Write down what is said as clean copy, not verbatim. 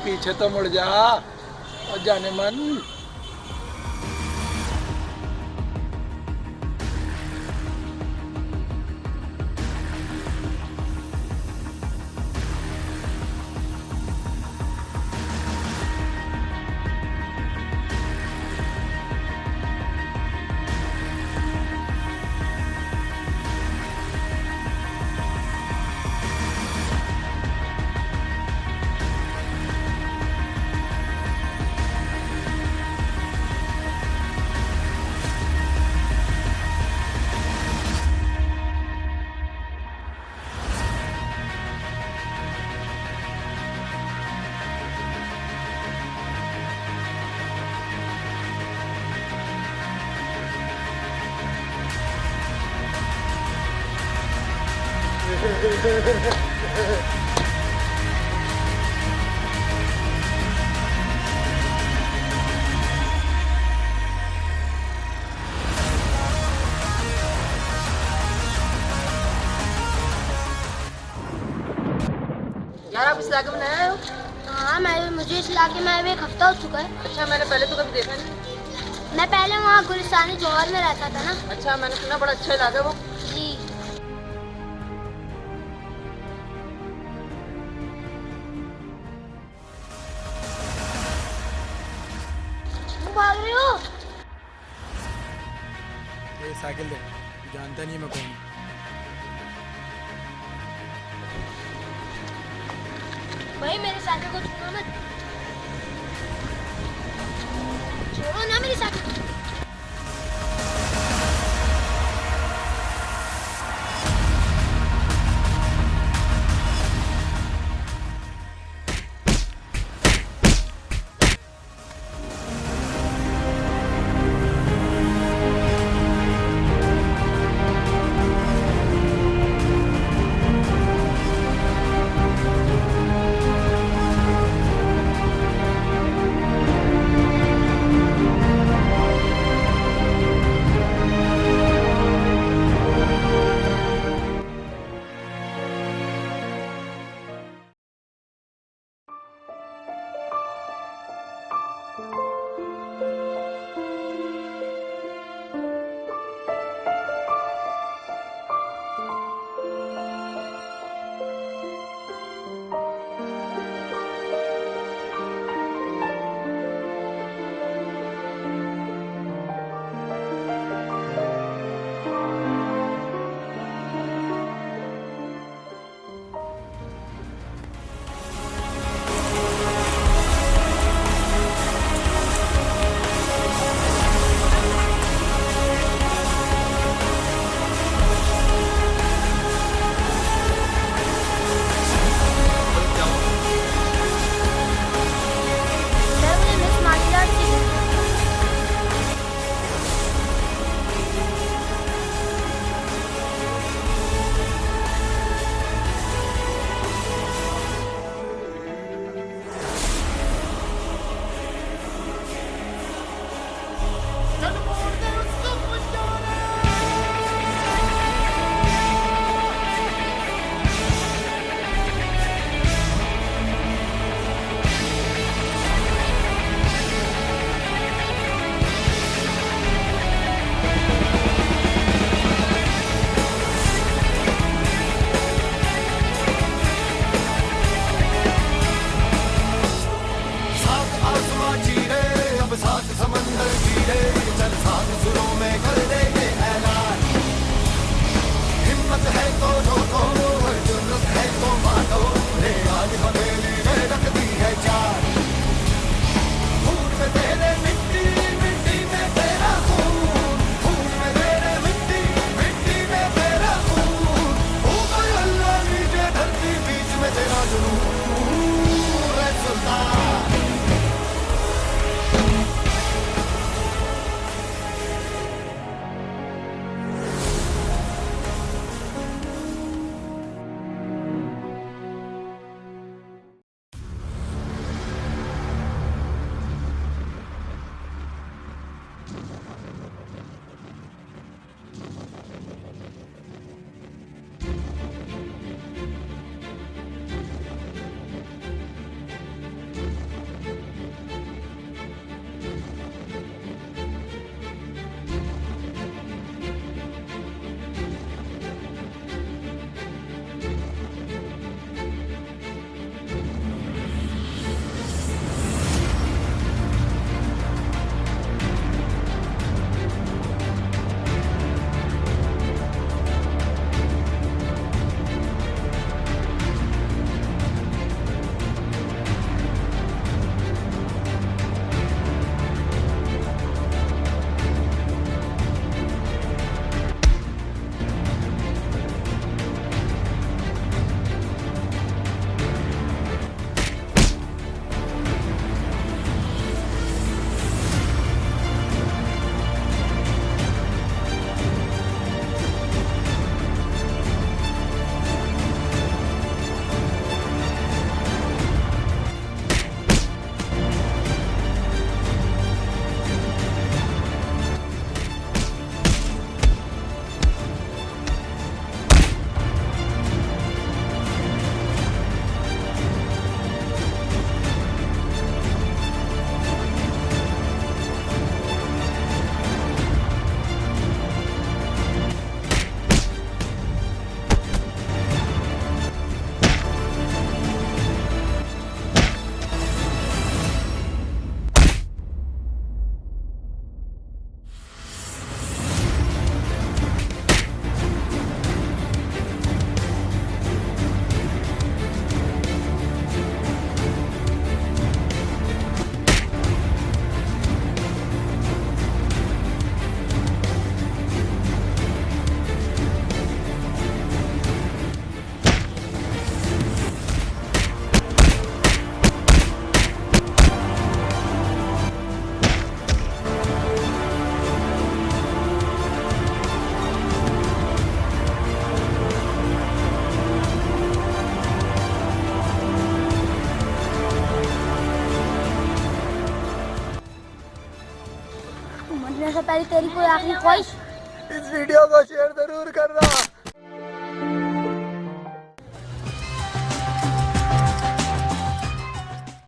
पीछे तो मुड़ जा और जाने मन। यार आप इस इलाके में नए आए हो? हाँ मुझे इस इलाके में आए हुए 1 हफ्ता हो चुका है। अच्छा, मैंने पहले तो कभी देखा नहीं। मैं पहले वहाँ गुलिस्तानी जौहर में रहता था ना। अच्छा, मैंने सुना बड़ा अच्छा इलाका है वो। जी। तुम भाग रहे हो? ये साइकिल दे, जानता नहीं मैं कौन हूँ। भाई मेरे साइकिल को छूना मत। छोड़ो ना मेरी साइकिल को। मरने से पहले तेरी कोई आखिरी ख्वाहिश? इस वीडियो को शेयर जरूर करना।